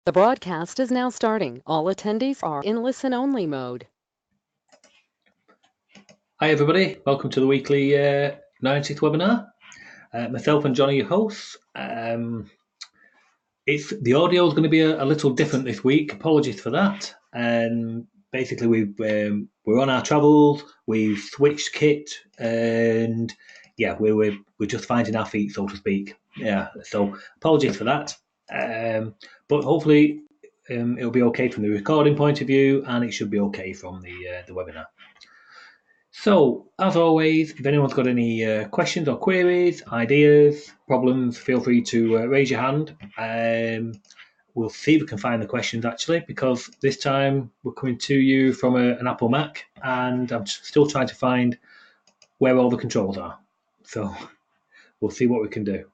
The broadcast is now starting. All attendees are in listen-only mode. Hi everybody, welcome to the weekly 90th webinar. Myself and Johnny, your hosts. The audio is going to be a little different this week. Apologies for that. Basically, we're on our travels. We've switched kit, and yeah, we're just finding our feet, so to speak. Yeah, so apologies for that. But hopefully, it'll be okay from the recording point of view, and it should be okay from the webinar. So, as always, if anyone's got any questions or queries, ideas, problems, feel free to raise your hand. We'll see if we can find the questions actually, because this time we're coming to you from an Apple Mac, and I'm still trying to find where all the controls are. So, we'll see what we can do.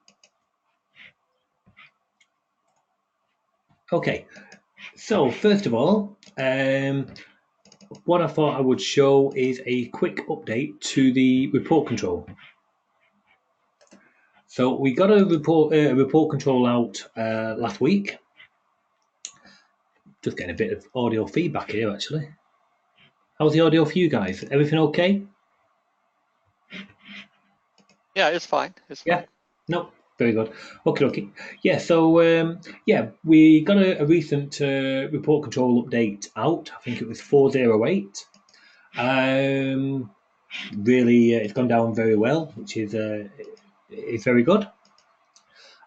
Okay, so first of all, what I thought I would show is a quick update to the report control. So we got a report control out last week. Just getting a bit of audio feedback here, actually. How's the audio for you guys? Everything okay? Yeah, it's fine. It's fine. No, very good. Okay. Yeah, so we got a recent report control update out. I think it was 408. Really, it's gone down very well, which is very good.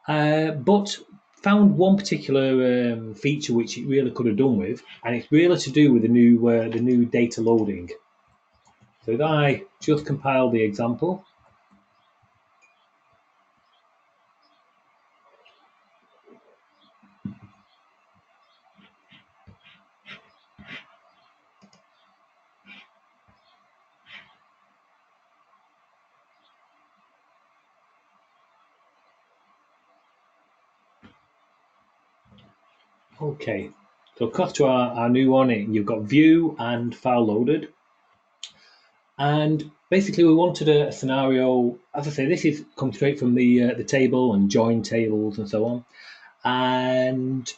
But found one particular feature which it really could have done with, and it's really to do with the new data loading. So if I just compile the example. Okay, so across to our new one, you've got view and file loaded. And basically we wanted a scenario, as I say, this is come straight from the table and join tables and so on. And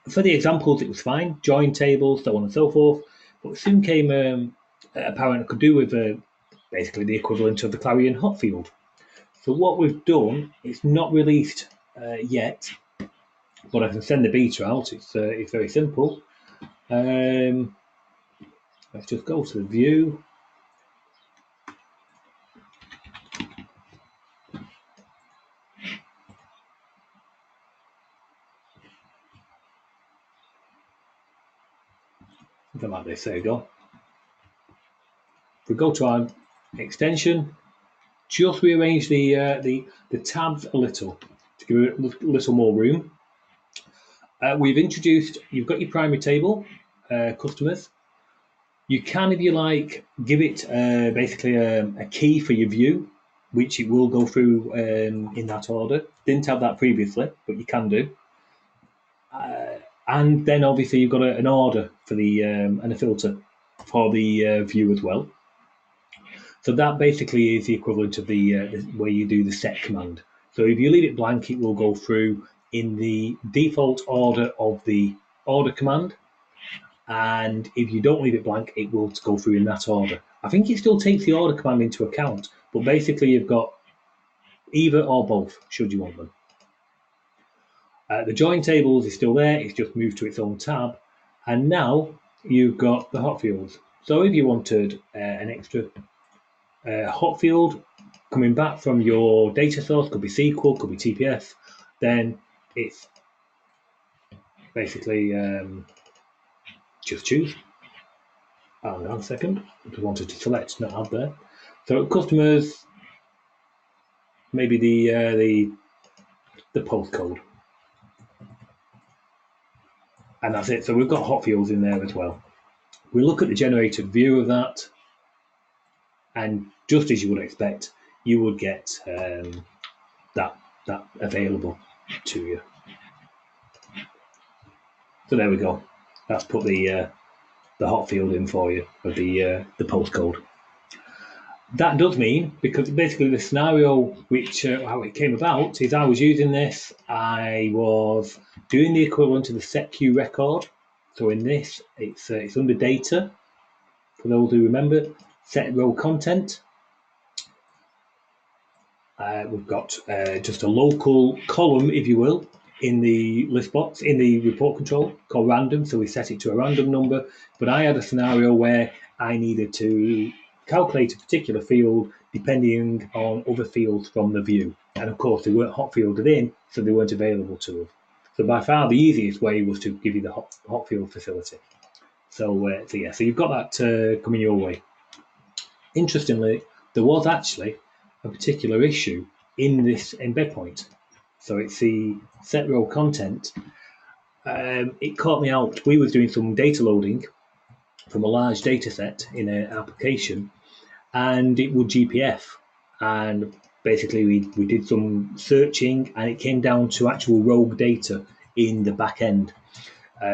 for the examples, it was fine, join tables, so on and so forth. But it soon came apparent it could do with basically the equivalent of the Clarion hot field. So what we've done, it's not released yet, but I can send the beta out. It's very simple. Let's just go to the view. Something like this. There you go. If we go to our extension, just rearrange the tabs a little to give it a little more room. We've introduced. You've got your primary table, customers. You can, if you like, give it basically a key for your view, which it will go through in that order. Didn't have that previously, but you can do. And then obviously you've got an order for the and a filter for the view as well. So that basically is the equivalent of the where you do the set command. So if you leave it blank, it will go through in the default order of the order command. And if you don't leave it blank, it will go through in that order. I think it still takes the order command into account, but basically you've got either or both, should you want them. The join tables is still there, it's just moved to its own tab. And now you've got the hot fields. So if you wanted an extra hot field coming back from your data source, could be SQL, could be TPS, then it's basically just choose. Hang on a second. I just wanted to select, not add there. So customers, maybe the postcode, and that's it. So we've got hot fields in there as well. We look at the generated view of that, and just as you would expect, you would get that available to you. So there we go. That's put the hot field in for you of the postcode. that does mean, because basically the scenario which how it came about is I was using this, I was doing the equivalent of the set queue record. So in this, it's under data. For those who remember, set row content. We've got just a local column, if you will, in the list box, in the report control called random. So we set it to a random number. But I had a scenario where I needed to calculate a particular field depending on other fields from the view. And of course, they weren't hot fielded in, so they weren't available to us. So by far the easiest way was to give you the hot field facility. So you've got that coming your way. Interestingly, there was actually a particular issue in this embed point. So it's the set row content. It caught me out. We were doing some data loading from a large data set in an application, and it would GPF. And basically, we did some searching, and it came down to actual rogue data in the back end.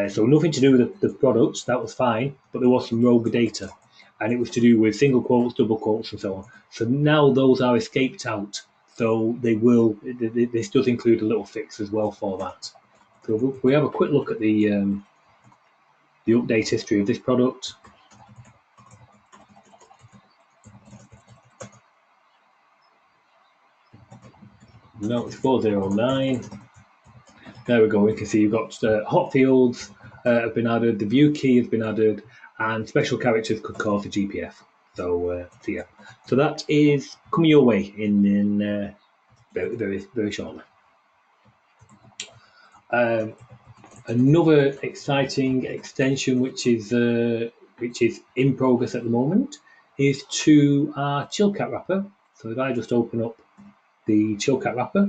So nothing to do with the products, that was fine, but there was some rogue data, and it was to do with single quotes, double quotes, and so on. So now those are escaped out. So they will. This does include a little fix as well for that. So if we have a quick look at the update history of this product. No, it's 409. There we go. We can see you've got hot fields have been added, the view key has been added, and special characters could cause a GPF. So yeah, so that is coming your way in very, very, very shortly. Another exciting extension, which is in progress at the moment, is to our Chillcat wrapper. So if I just open up the Chillcat wrapper,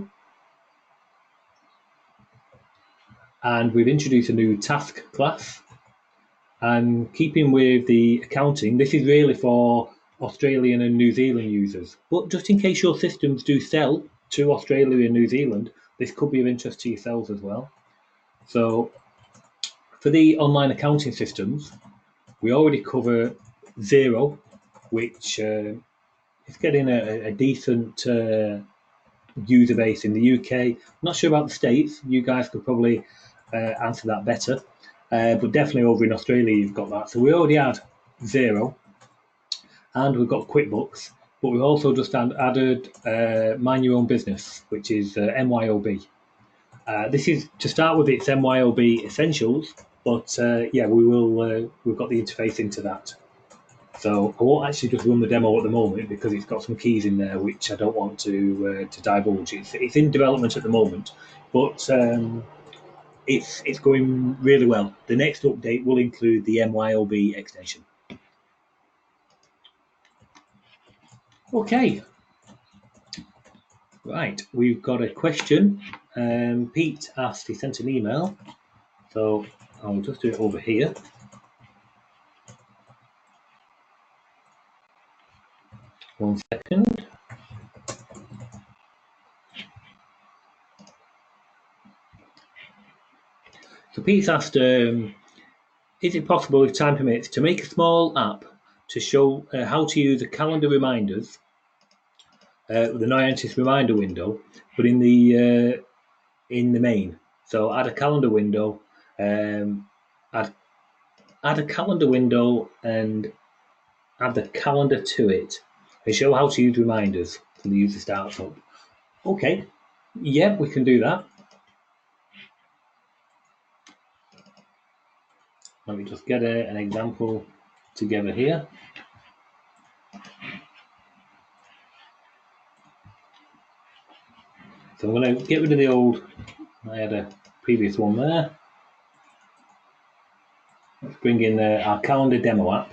and we've introduced a new task class. And keeping with the accounting, this is really for Australian and New Zealand users. But just in case your systems do sell to Australia and New Zealand, this could be of interest to yourselves as well. So for the online accounting systems, we already cover Xero, which is getting a decent user base in the UK. I'm not sure about the States. You guys could probably answer that better. But definitely over in Australia, you've got that. So we already had Xero, and we've got QuickBooks, but we've also just added Mind Your Own Business, which is MYOB. This is to start with, it's MYOB Essentials, but yeah, we've got the interface into that. So I won't actually just run the demo at the moment because it's got some keys in there which I don't want to divulge. It's in development at the moment, but it's going really well. The next update will include the MYOB extension. Okay, right, we've got a question. Pete asked, he sent an email, so I'll just do it over here. One second. So Pete's asked, is it possible, if time permits, to make a small app to show how to use the calendar reminders with the Noyantis reminder window, but in the main? So add a calendar window, add a calendar window, and add the calendar to it, and show how to use reminders from the user startup. Okay, yeah, we can do that. Let me just get an example together here. So I'm going to get rid of the old, I had a previous one there. Let's bring in our calendar demo app.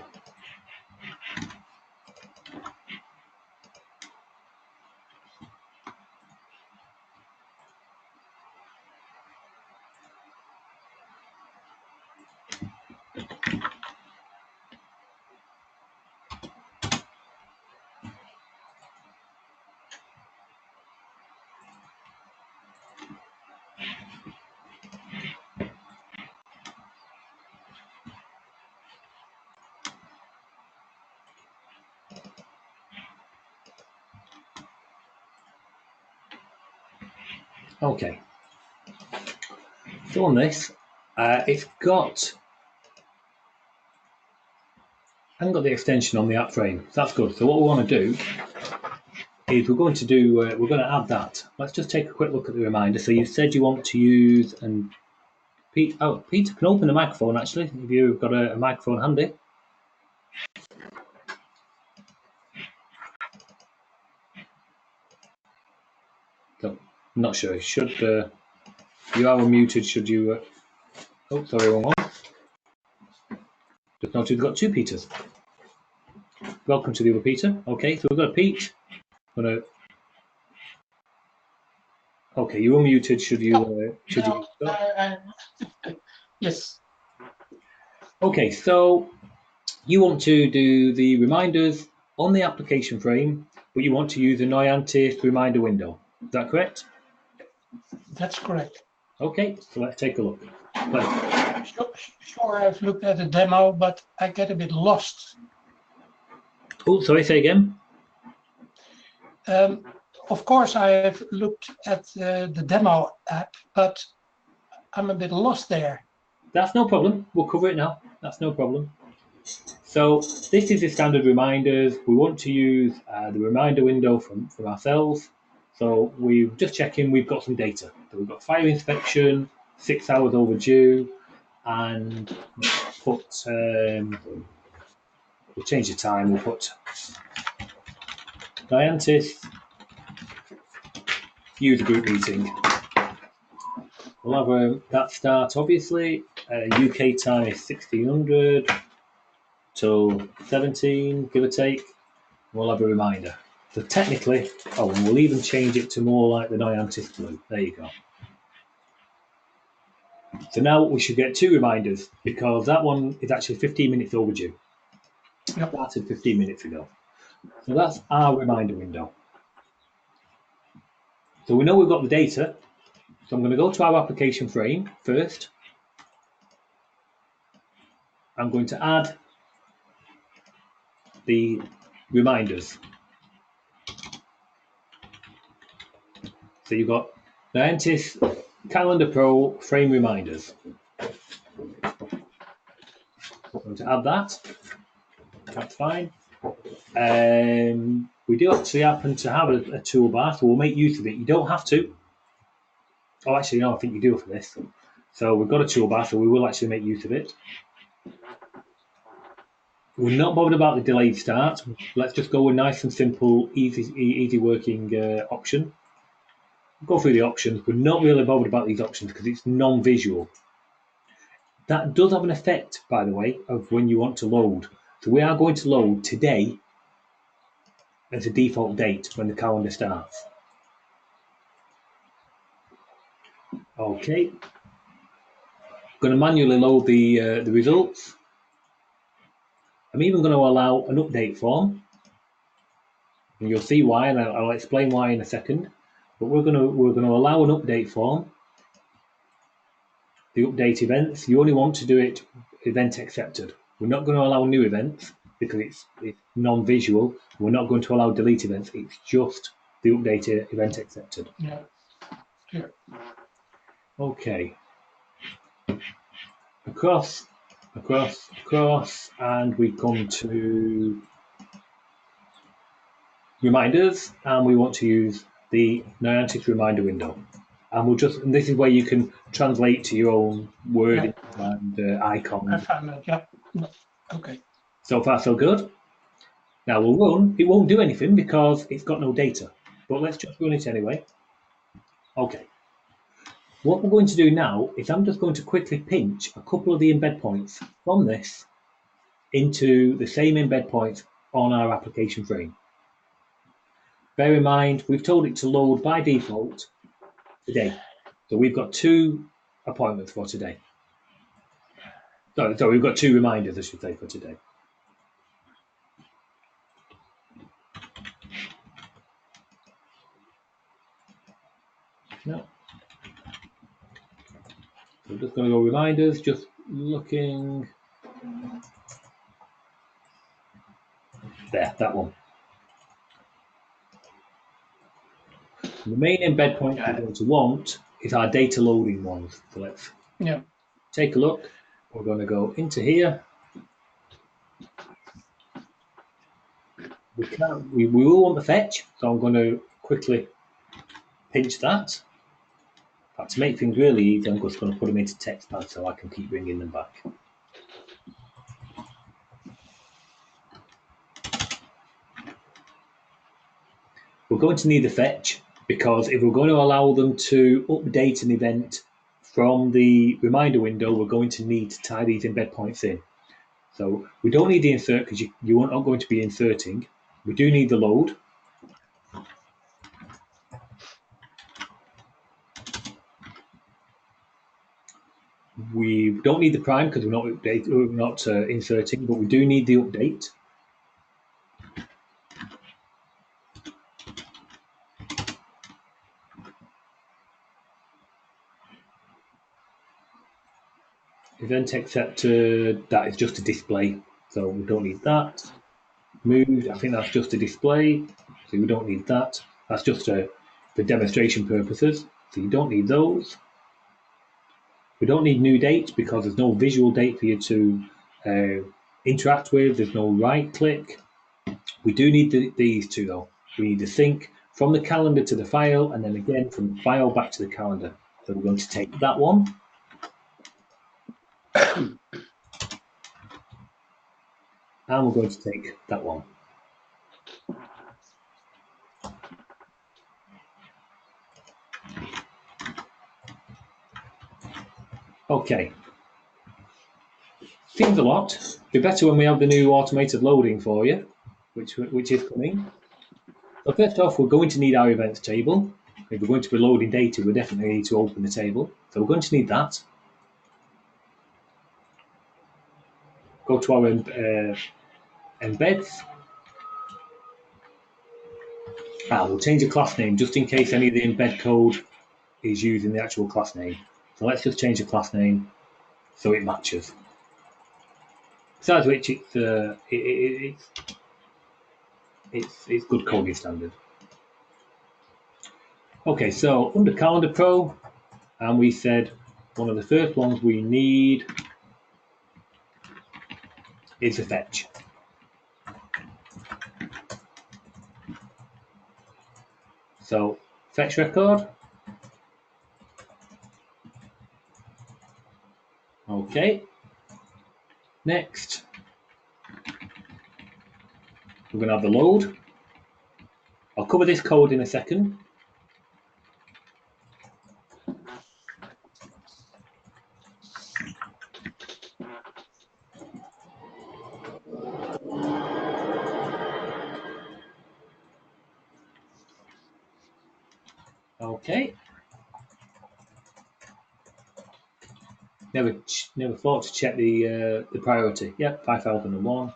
Okay. So on this, it's got. I haven't got the extension on the app frame. So that's good. So what we want to do is we're going to add that. Let's just take a quick look at the reminder. So you said you want to use and Peter can open the microphone actually if you've got a microphone handy. So I'm not sure. Should you are unmuted? Should you? Oh, sorry, wrong one. Just noticed we've got two Peters. Welcome to the other Peter. Okay, so we've got a Pete. Okay, you're unmuted. Should you? Yes. Okay, so you want to do the reminders on the application frame, but you want to use the Noyantis reminder window. Is that correct? That's correct. Okay, so let's take a look. Sure, I've looked at the demo, but I get a bit lost. Oh, sorry, say again. Of course, I have looked at the demo app, but I'm a bit lost there. That's no problem. We'll cover it now. That's no problem. So this is the standard reminders. We want to use the reminder window from ourselves. So we're just checking we've got some data. So we've got fire inspection, 6 hours overdue, and we'll change the time. We'll put Noyantis Usergroup meeting. We'll have that start obviously. UK time is 1600 till 17, give or take. We'll have a reminder. So technically, and we'll even change it to more like the Noyantis blue. There you go. So now we should get two reminders because that one is actually 15 minutes overdue. Yep. Started 15 minutes ago. So that's our reminder window. So we know we've got the data. So I'm going to go to our application frame first. I'm going to add the reminders. So you've got Noyantis Calendar Pro frame reminders. I'm going to add that. That's fine. We do actually happen to have a toolbar, so we'll make use of it. You don't have to. Oh, actually, no, I think you do for this. So we've got a toolbar, so we will actually make use of it. We're not bothered about the delayed start. Let's just go with nice and simple, easy working option. Go through the options. We're not really bothered about these options because it's non-visual. That does have an effect, by the way, of when you want to load. So we are going to load today as a default date when the calendar starts. Okay. Going to manually load the results. I'm even going to allow an update form, and you'll see why, and I'll explain why in a second. But we're going to allow an update form. The update events, you only want to do it event accepted. We're not going to allow new events because it's non-visual. We're not going to allow delete events. It's just the update event accepted. Yeah. Clear. Okay. Across, and we come to reminders, and we want to use the Noyantis reminder window. And this is where you can translate to your own wording and icons. I found it, yeah. Okay. So far, so good. Now we'll run. It won't do anything because it's got no data, but let's just run it anyway. Okay. What we're going to do now is I'm just going to quickly pinch a couple of the embed points from this into the same embed point on our application frame. Bear in mind, we've told it to load by default today. So we've got two appointments for today. Sorry, we've got two reminders, I should say, for today. No. So I'm just going to go reminders, just looking. There, that one. The main embed points we're going to want is our data loading ones. So let's take a look. We're going to go into here. We will want the fetch, so I'm going to quickly pinch that. In fact, to make things really easy, I'm just going to put them into text pad so I can keep bringing them back. We're going to need the fetch because if we're going to allow them to update an event from the reminder window, we're going to need to tie these embed points in. So we don't need the insert because you are not going to be inserting. We do need the load. We don't need the prime because we're not inserting, but we do need the update. Event acceptor, that is just a display, so we don't need that. Moved, I think that's just a display, so we don't need that. That's just for demonstration purposes, so you don't need those. We don't need new dates because there's no visual date for you to interact with. There's no right click. We do need these two though. We need to sync from the calendar to the file, and then again from the file back to the calendar. So we're going to take that one. And we're going to take that one. Okay. Seems a lot. Be better when we have the new automated loading for you, which is coming. So first off, we're going to need our events table. If we're going to be loading data, we definitely need to open the table. So we're going to need that. Go to our embeds. We'll change the class name just in case any of the embed code is using the actual class name. So let's just change the class name so it matches. Besides which, it's good coding standard. Okay, so under Calendar Pro, and we said one of the first ones we need is a fetch. So fetch record. Okay. Next, we're going to have the load. I'll cover this code in a second. Okay. Never thought to check the priority. Yep, 5001.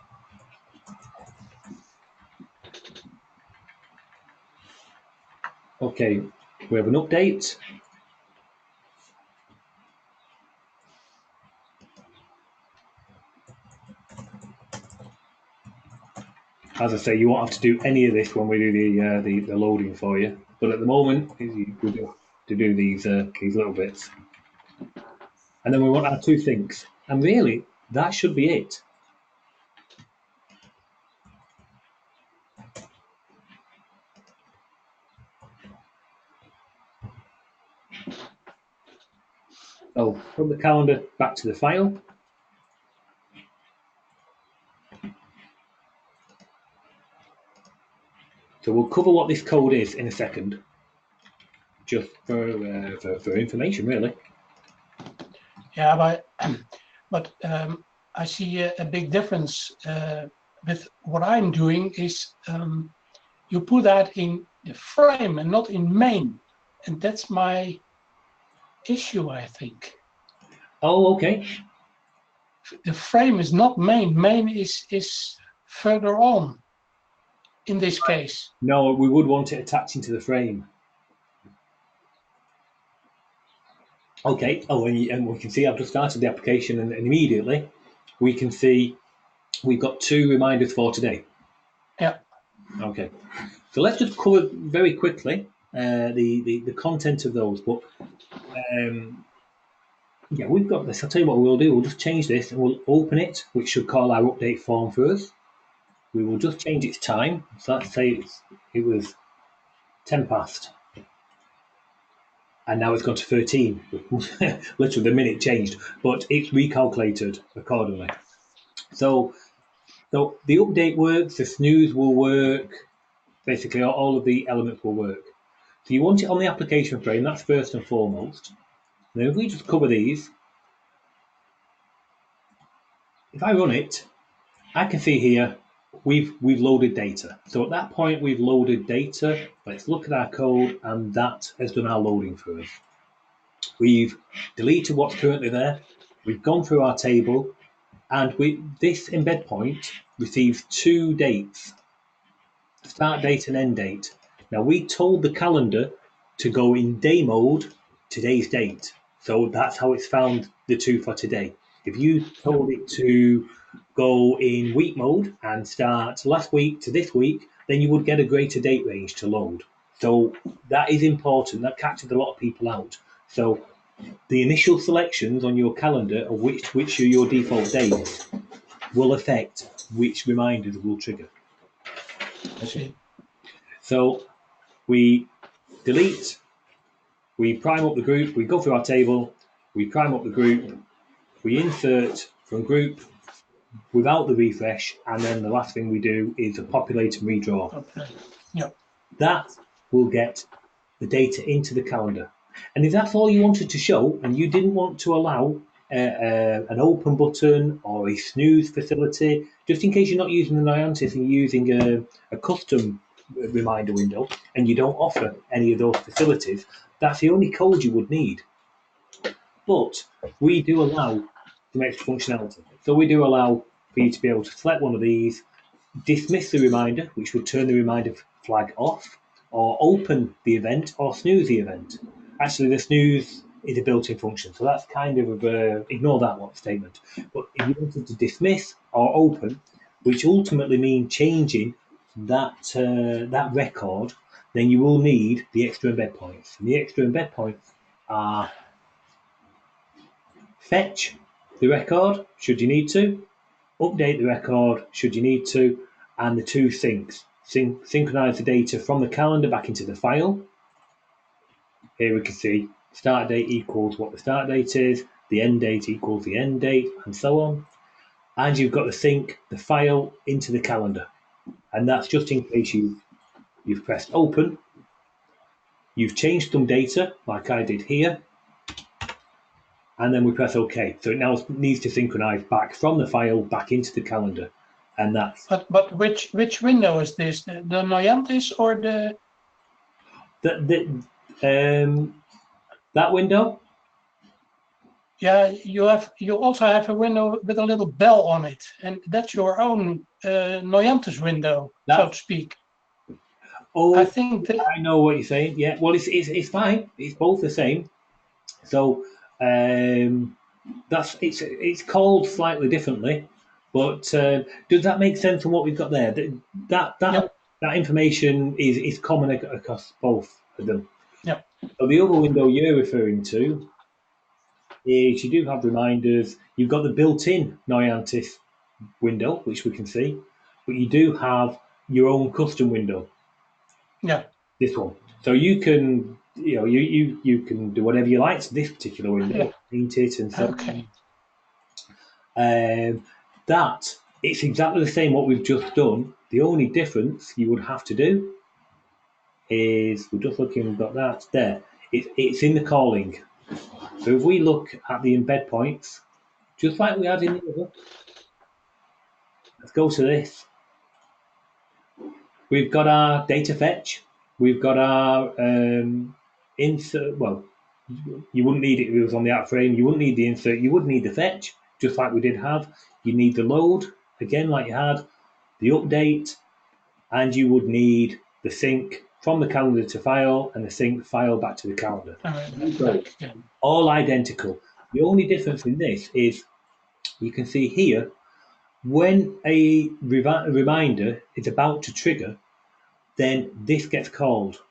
Okay, we have an update. As I say, you won't have to do any of this when we do the loading for you. But at the moment, we do to do these little bits. And then we want our two things. And really, that should be it. So from the calendar back to the file. So we'll cover what this code is in a second, just for information, really. Yeah, but I see a big difference with what I'm doing is you put that in the frame and not in main, and that's my issue, I think. Oh, okay. The frame is not main. Main is further on in this case. No, we would want it attaching to the frame. Okay. Oh, and we can see I've just started the application, and immediately we can see we've got 2 reminders for today. Yeah. Okay. So let's just cover very quickly the content of those. But yeah, we've got this. I'll tell you what we'll do. We'll just change this and we'll open it, which should call our update form for us. We will just change its time. So let's say it was 10 past. And now it's gone to 13. Literally the minute changed, but it's recalculated accordingly. So the update works, the snooze will work, basically all of the elements will work. So you want it on the application frame, that's first and foremost. Now if we just cover these, if I run it, I can see here we've loaded data. So at that point we've loaded data. Let's look at our code, and that has done our loading for us. We've deleted what's currently there. We've gone through our table, and this embed point receives 2 dates, start date and end date. Now we told the calendar to go in day mode, today's date. So that's how it's found the 2 for today. If you told it to go in week mode and start last week to this week, then you would get a greater date range to load. So that is important. That catches a lot of people out. So the initial selections on your calendar of which are your default dates will affect which reminders will trigger. Okay. So we delete, we prime up the group, we go through our table, we prime up the group, we insert from group without the refresh, and then the last thing we do is a populate and redraw. Okay. Yep. That will get the data into the calendar. And if that's all you wanted to show, and you didn't want to allow an open button or a snooze facility, just in case you're not using the Noyantis and you're using a custom reminder window, and you don't offer any of those facilities, that's the only code you would need. But we do allow some extra functionality. So we do allow for you to be able to select one of these, dismiss the reminder, which would turn the reminder flag off, or open the event, or snooze the event. Actually, the snooze is a built-in function, so that's kind of ignore that one statement. But if you wanted to dismiss or open, which ultimately means changing that record, then you will need the extra embed points. And the extra embed points are fetch the record, should you need to, update the record, should you need to, and the 2 syncs. Synchronize the data from the calendar back into the file. Here we can see start date equals what the start date is, the end date equals the end date, and so on. And you've got to sync the file into the calendar. And that's just in case you've pressed open, you've changed some data, like I did here, and then we press OK. So it now needs to synchronize back from the file back into the calendar. And that's... But which window is this? The Noyantis or the... That window? Yeah, you also have a window with a little bell on it, and that's your own Noyantis window, so to speak. Oh, I think that... I know what you're saying. Yeah, well, it's fine. It's both the same. So it's called slightly differently, but does that make sense on what we've got there? That information is common across both of them. Yeah. So the other window you're referring to is you do have reminders. You've got the built-in Noyantis window, which we can see, but you do have your own custom window. Yeah. This one. So you can, you can do whatever you like to this particular window, paint it and so okay. on. That it's exactly the same what we've just done. The only difference you would have to do is we're just looking. We've got that there. It's in the calling. So if we look at the embed points, just like we had in the other, let's go to this. We've got our data fetch. We've got our insert. Well, you wouldn't need it if it was on the app frame. You wouldn't need the insert. You would need the fetch, just like we did have. You need the load, again, like you had, the update, and you would need the sync from the calendar to file and the sync file back to the calendar. All identical. The only difference in this is you can see here when a reminder is about to trigger, then this gets called.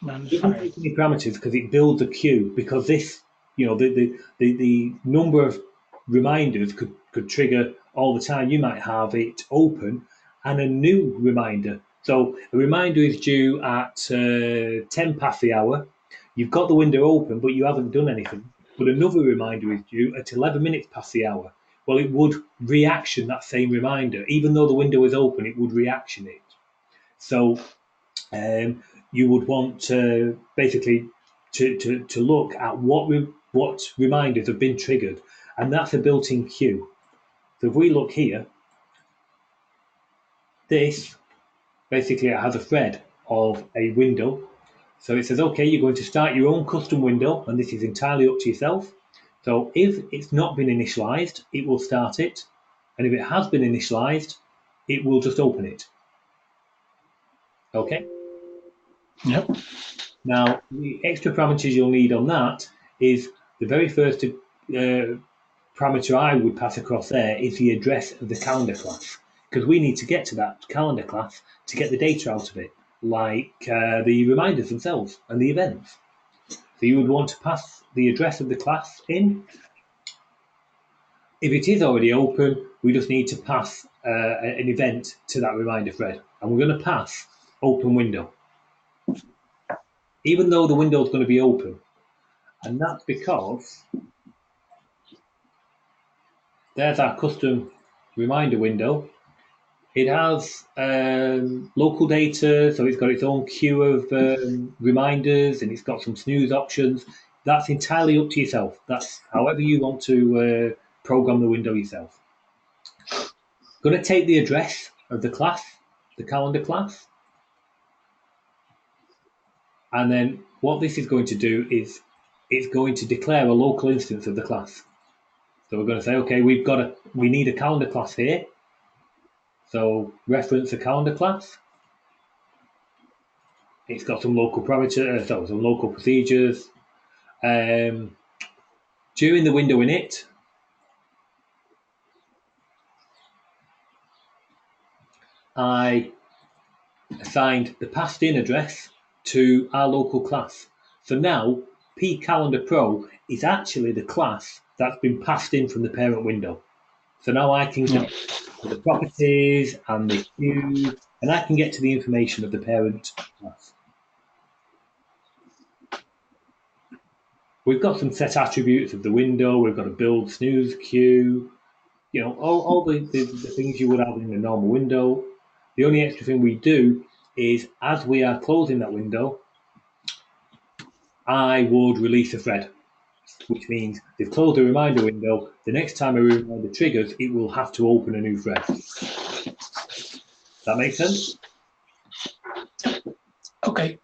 minus Doesn't 5. take any parameters because it builds a queue. Because this, the number of reminders could trigger all the time. You might have it open and a new reminder. So a reminder is due at 10 past the hour. You've got the window open, but you haven't done anything. But another reminder is due at 11 minutes past the hour. Well, it would reaction that same reminder. Even though the window is open, it would reaction it. So you would want to basically to look at what reminders have been triggered, and that's a built-in queue. So if we look here, this basically has a thread of a window. So it says, okay, you're going to start your own custom window, and this is entirely up to yourself. So if it's not been initialized, it will start it, and if it has been initialized, it will just open it. Okay. Yep. Now, the extra parameters you'll need on that is the very first parameter I would pass across there is the address of the calendar class, because we need to get to that calendar class to get the data out of it, like the reminders themselves and the events. So you would want to pass the address of the class in. If it is already open, we just need to pass an event to that reminder thread, and we're going to pass open window, even though the window is going to be open. And that's because there's our custom reminder window. It has local data, so it's got its own queue of reminders, and it's got some snooze options. That's entirely up to yourself. That's however you want to program the window yourself. Going to take the address of the class, the calendar class, and then what this is going to do is it's going to declare a local instance of the class. So we're going to say, okay, we need a calendar class here. So reference a calendar class. It's got some local parameters, some local procedures. During the window init, I assigned the passed in address to our local class. So now P Calendar Pro is actually the class that's been passed in from the parent window. So now I can get to the properties and the queue, and I can get to the information of the parent class. We've got some set attributes of the window. We've got a build snooze queue, all the things you would have in a normal window. The only extra thing we do is as we are closing that window, I would release a thread, which means they've closed the reminder window. The next time a reminder triggers, it will have to open a new thread. That makes sense? Okay.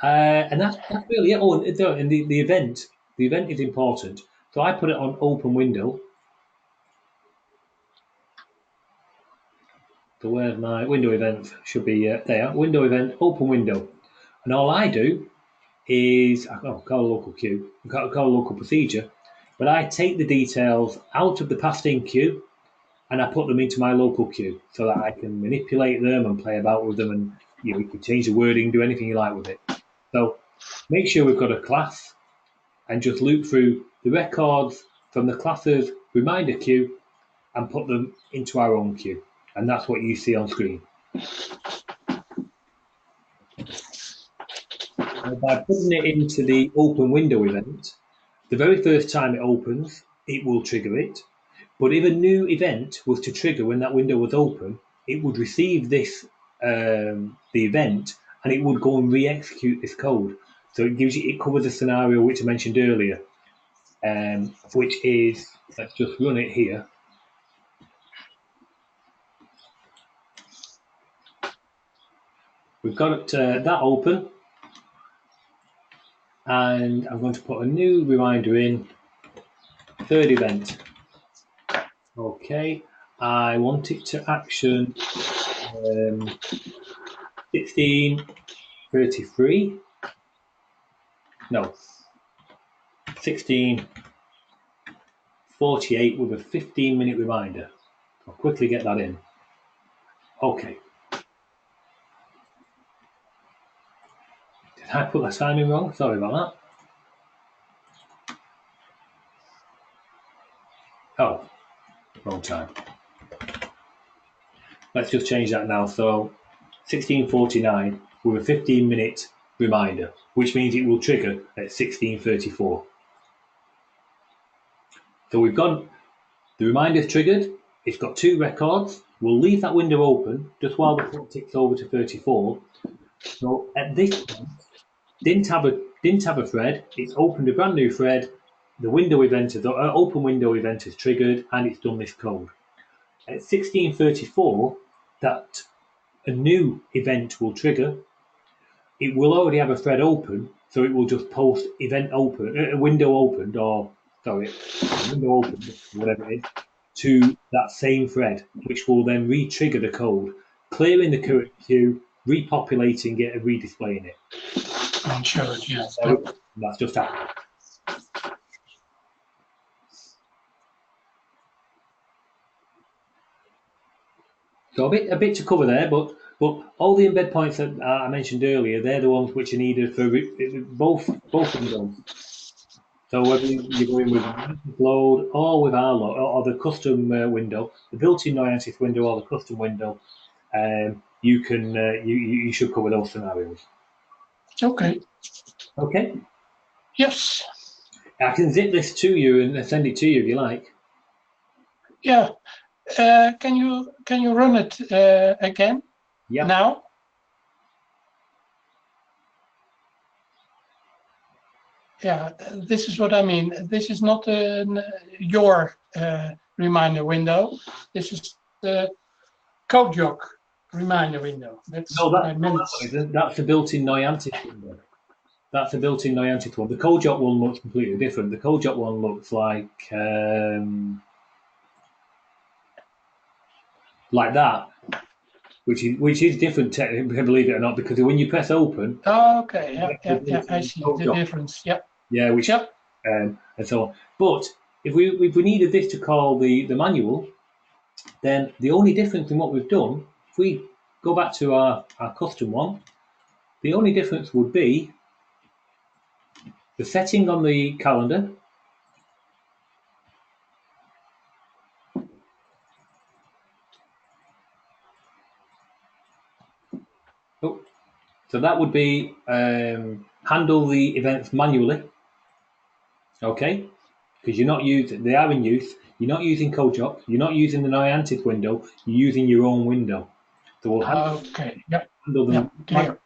And that's really it. Oh, and the event is important. So I put it on open window. So where's my window event? Should be there. Window event, open window. And all I do is call a local queue, call a local procedure, but I take the details out of the passed in queue and I put them into my local queue so that I can manipulate them and play about with them, and you can change the wording, do anything you like with it. So make sure we've got a class and just loop through the records from the class's reminder queue and put them into our own queue. And that's what you see on screen. By putting it into the open window event, the very first time it opens, it will trigger it. But if a new event was to trigger when that window was open, it would receive this, the event, and it would go and re-execute this code. So it covers a scenario which I mentioned earlier, which is, let's just run it here. We've got that open, and I'm going to put a new reminder in, third event. Okay, I want it to action 16:33. No, 16:48 with a 15-minute reminder. I'll quickly get that in. Okay. I put the timing wrong. Sorry about that. Oh, wrong time. Let's just change that now. So 16:49 with a 15-minute reminder, which means it will trigger at 16:34. So we've got the reminder's triggered. It's got 2 records. We'll leave that window open just while the clock ticks over to 34. So at this point, didn't have a thread. It's opened a brand new thread. The window event, the open window event is triggered, and it's done this code. At 16:34, that a new event will trigger. It will already have a thread open, so it will just post event open, window opened, window opened, whatever it is, to that same thread, which will then re-trigger the code, clearing the current queue, repopulating it, and redisplaying it. I'm sure, yes. That's just happened. So a bit to cover there, but all the embed points that I mentioned earlier, they're the ones which are needed for both windows. So whether you're going with Noyantis load or with our load, or the custom window, the built-in Noyantis window or the custom window, you can you should cover those scenarios. Okay. Okay. Yes. I can zip this to you and send it to you if you like. Yeah. Can you run it again? Yeah. Now? Yeah, this is what I mean. This is not your reminder window. This is the CodeJock reminder window. That's what I meant. That's the built-in Noyantis window. That's the built-in Noyantis one. The CodeJock one looks completely different. The CodeJock one looks like that, which is different, believe it or not, because when you press open. Oh, okay. Yeah. I see the difference. Yeah. Yeah. And so on. But if we needed this to call the manual, then the only difference in what we've done, if we go back to our custom one, the only difference would be the setting on the calendar. So that would be handle the events manually. Okay, because they are in use. You're not using CodeJock. You're not using the Noyantis window. You're using your own window. So we'll handle them. Clear.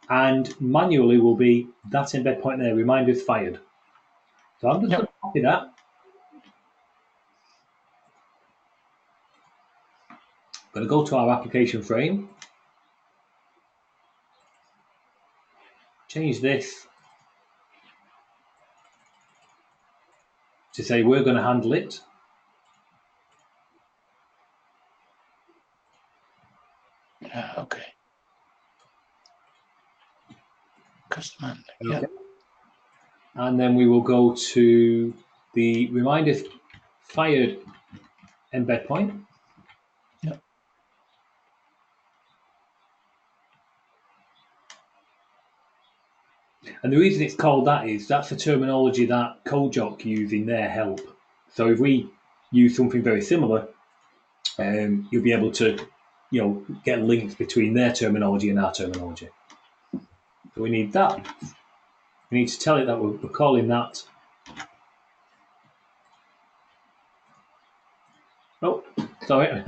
And manually will be that embed point there. Reminders fired. So I'm just going to copy that. I'm going to go to our application frame. Change this to say we're going to handle it. Okay. Custom. Okay. Yeah. And then we will go to the reminders fired embed point. Yeah. And the reason it's called that is that's the terminology that CodeJock use in their help. So if we use something very similar, you'll be able to, get links between their terminology and our terminology. So we need that. We need to tell it that we're calling that. Oh, sorry.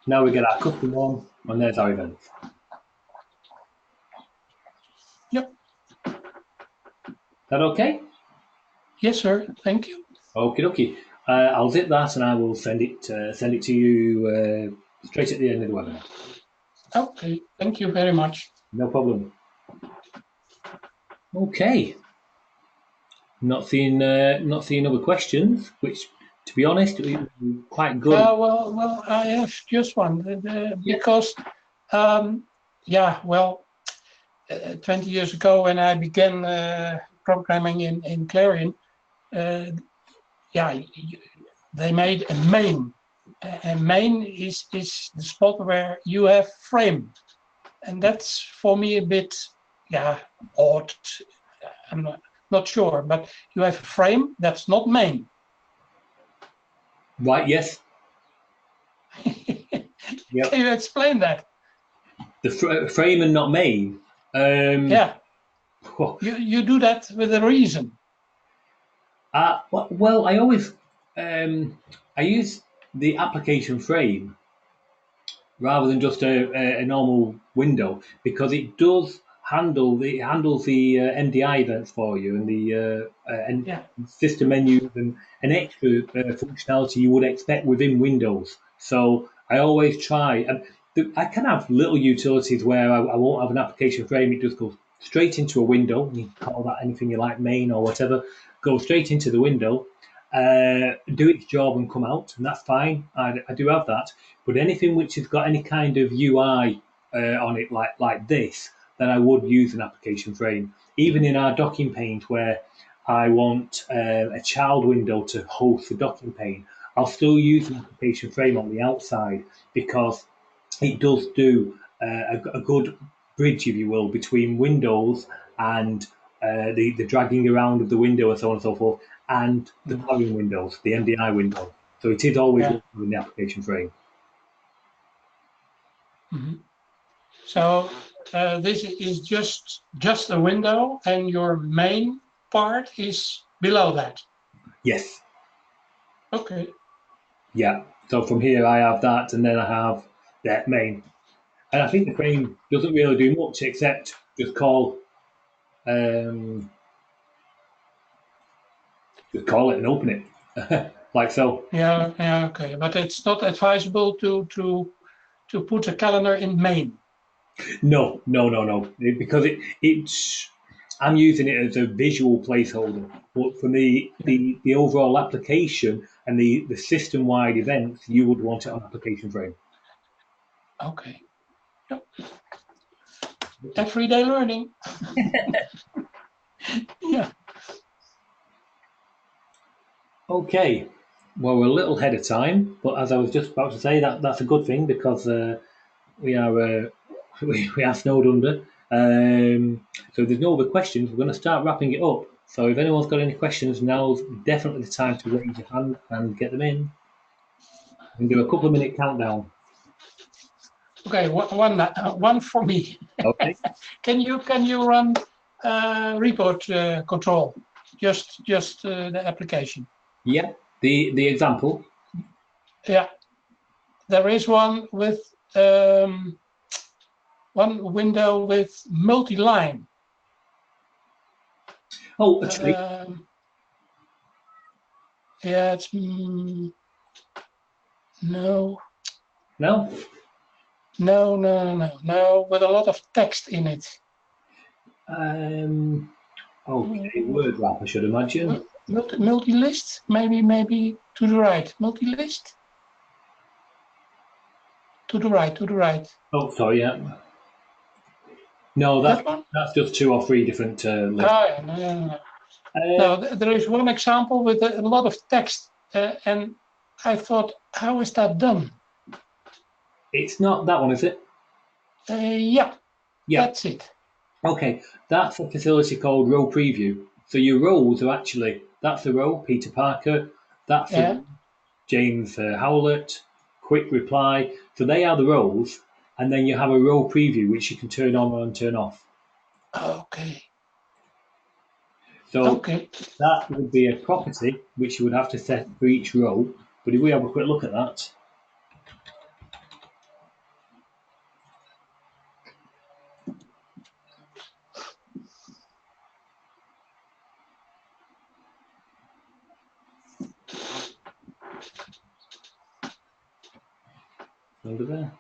Now we get our custom one, and there's our event. Yep. Is that okay? Yes, sir. Thank you. Okie dokie. I'll zip that and I will send it to you straight at the end of the webinar. Okay. Thank you very much. No problem. Okay. Not seeing other questions, which, to be honest, is quite good. Well, I have just one because Yeah, well, 20 years ago when I began programming in Clarion, yeah, they made a main. And main is the spot where you have frame. And that's for me a bit, yeah, odd. I'm not sure, but you have a frame that's not main. Right, yes. Yep. Can you explain that? The frame and not main. Yeah, Well, you do that with a reason. well, I always I use the application frame rather than just a normal window because it does handles the MDI events for you and the and Yeah. system menus and an extra functionality you would expect within Windows. So I always try. And I can have little utilities where I won't have an application frame. It just goes straight into a window. You can call that anything you like, main or whatever. Go straight into the window, do its job and come out, and that's fine. I do have that. But anything which has got any kind of UI on it, like this, then I would use an application frame. Even in our docking panes, where I want a child window to host the docking pane, I'll still use an application frame on the outside because it does do a good bridge, if you will, between Windows and the dragging around of the window and so on and so forth, and the plugin windows, the MDI window. So it is always in the application frame. Mm-hmm. So this is just a window, and your main part is below that. Yes. Okay. Yeah. So from here I have that, and then I have that main. And I think the frame doesn't really do much except just call it and open it, like so. Yeah. Yeah. Okay. But it's not advisable to put a calendar in main. No, because it's I'm using it as a visual placeholder, but for the overall application and the system wide events, you would want it on application frame. Okay. Yep. Everyday learning. Yeah. Okay, well we're a little ahead of time, but as I was just about to say, that's a good thing because we are we are snowed under. So if there's no other questions, we're going to start wrapping it up. So if anyone's got any questions, now's definitely the time to raise your hand and get them in. We can do a couple of minute countdown. Okay. One for me. Okay. Can you run report control? Just the application. Yeah. The example. Yeah. There is one with one window with multi-line. Oh, actually, yeah, it's no, no. with a lot of text in it. Okay, word wrap, I should imagine. Multi-list, maybe to the right. Multi-list. To the right. Oh, sorry, yeah. No, that's just 2 or 3 different lists. Oh, yeah, no. There is one example with a lot of text, and I thought, how is that done? It's not that one, is it? Yeah, that's it. Okay, that's a facility called row preview. So your rows are actually, that's a row, Peter Parker, that's a James Howlett, quick reply. So they are the rows, and then you have a row preview which you can turn on and turn off. Okay. So that would be a property which you would have to set for each row. But if we have a quick look at that. Under there.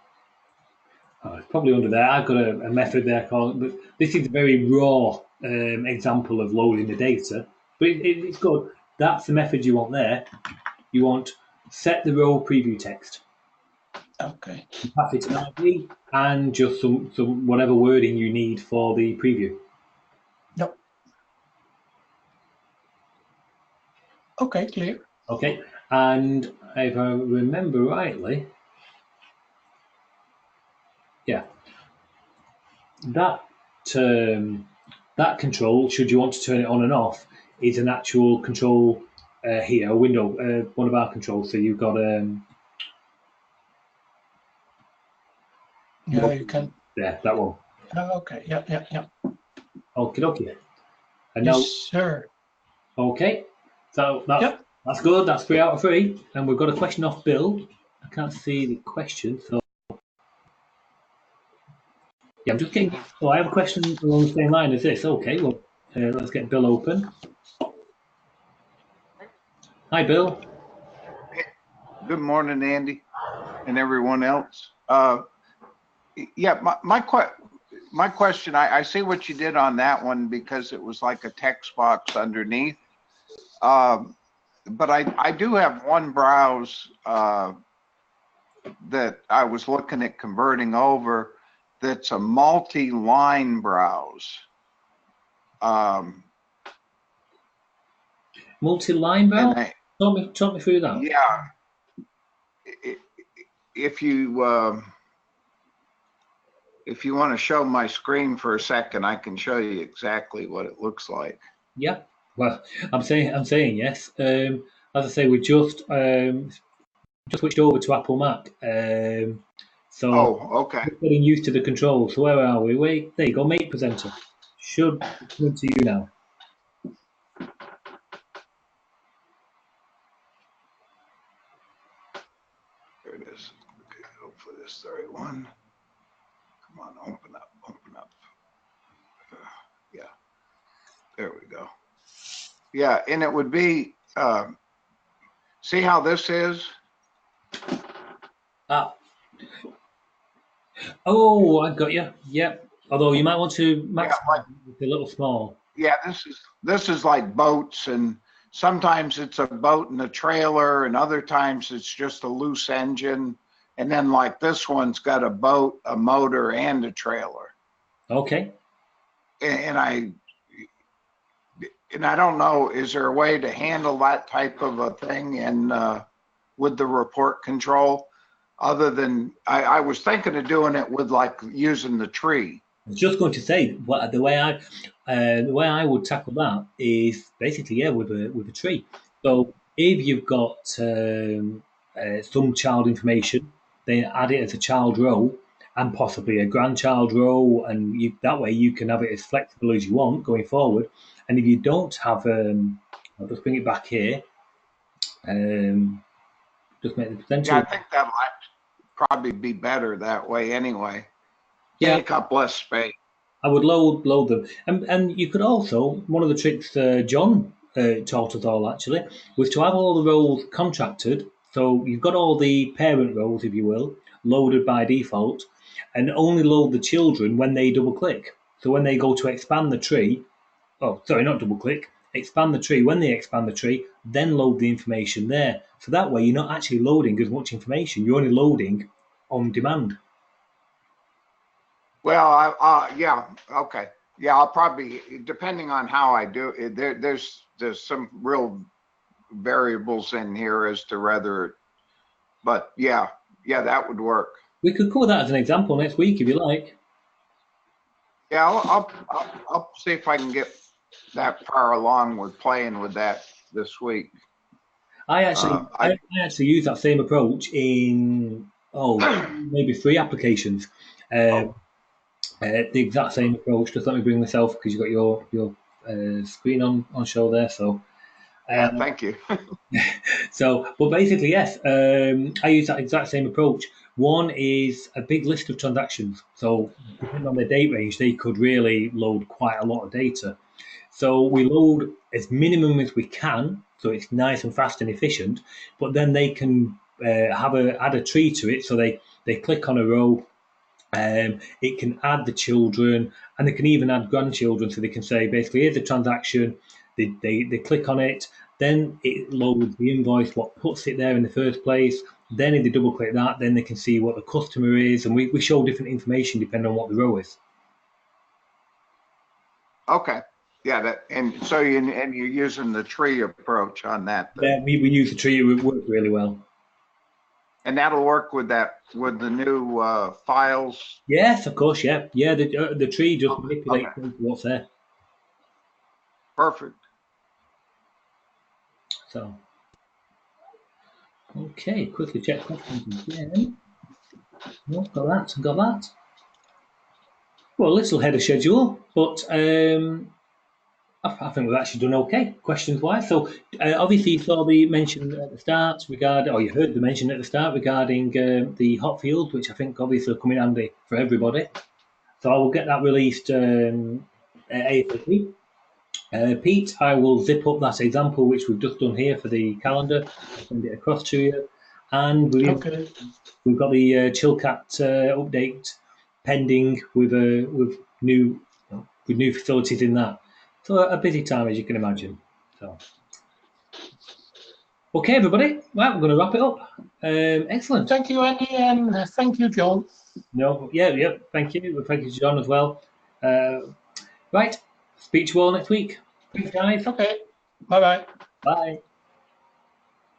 Oh, it's probably under there. I've got a method there called, but this is a very raw example of loading the data, but it's good. That's the method you want there. You want set the row preview text. Okay. You pass it an ID and just some whatever wording you need for the preview. Yep. Okay, clear. Okay, and if I remember rightly, yeah, that that control, should you want to turn it on and off, is an actual control here, a window, one of our controls. So you've got Yeah, you can. there, that one. Okay. Yeah. Okay, okay. And Yes, now, sir. okay, so Yep. that's good. That's 3 out of 3, and we've got a question off Bill. I can't see the question, so yeah, I'm just getting. Oh, I have a question along the same line as this. Okay, well, let's get Bill open. Hi, Bill. Good morning, Andy, and everyone else. Yeah, my question, I see what you did on that one because it was like a text box underneath. But I do have one browse that I was looking at converting over that's a multi-line browse. Multi-line browser? And Talk me through that. yeah, if you want to show my screen for a second, I can show you exactly what it looks like. Yeah. Well, I'm saying yes. As I say, we just switched over to Apple Mac. So Okay. we're getting used to the controls. So where are we? Wait, there you go. Make presenter. Should come to you now. There it is. Okay, hopefully this is the right one. Come on, open up. Yeah, there we go. Yeah, and it would be, see how this is? Oh, I got you. Yep. Although you might want to max it a little small. Yeah, this is like boats, and sometimes it's a boat and a trailer, and other times it's just a loose engine. And then like this one's got a boat, a motor, and a trailer. Okay. And I don't know, is there a way to handle that type of a thing and with the report control, other than I was thinking of doing it with like using the tree. I was just going to say the way I would tackle that is basically with a tree. So if you've got some child information, then add it as a child row and possibly a grandchild row, and that way you can have it as flexible as you want going forward. And if you don't have, I'll just bring it back here. Just make the potential. Yeah, I think that'll probably be better that way anyway. Yeah. Take up less space. I would load them, and you could also, one of the tricks John taught us all actually was to have all the roles contracted. So you've got all the parent roles, if you will, loaded by default, and only load the children when they double click. So when they go to expand the tree, oh sorry, not double click, expand the tree. When they expand the tree, then load the information there. So that way you're not actually loading as much information. You're only loading on demand. Well, yeah, okay. Yeah, I'll probably, depending on how I do it, there's some real variables in here as to whether, but yeah, that would work. We could cover that as an example next week if you like. Yeah, I'll see if I can get that far along with playing with that this week. I actually use that same approach in maybe 3 applications. The exact same approach. Just let me bring this off because you've got your screen on show there. So yeah, thank you. So, but basically, yes, I use that exact same approach. One is a big list of transactions. So depending on the date range, they could really load quite a lot of data. So we load as minimum as we can, so it's nice and fast and efficient. But then they can add a tree to it. So they click on a row. It can add the children, and they can even add grandchildren. So they can say basically, here's a transaction. They click on it, then it loads the invoice, what puts it there in the first place. Then if they double click that, then they can see what the customer is, and we show different information depending on what the row is. Okay. Yeah, that, and so you're using the tree approach on that. Yeah, we use the tree, it works really well. And that'll work with the new files. Yes, of course, yeah. Yeah, the tree just manipulates what's there. Perfect. So, okay, quickly check questions again. No, got that. Well, a little ahead of schedule, but I think we've actually done okay, questions-wise. So, obviously, you saw the mention at the start regarding, or you heard the mention at the start regarding the hot field, which I think obviously will come in handy for everybody. So I will get that released ASAP. Pete, I will zip up that example which we've just done here for the calendar, send it across to you. And we've got the Chilcat update pending with new facilities in that. So a busy time, as you can imagine. So, okay, everybody. Right, we're going to wrap it up. Excellent. Thank you, Andy, and thank you, John. No, yeah. Thank you. Thank you, John, as well. Right. Speak to you all next week. Thanks, guys. Okay. Bye-bye. Bye.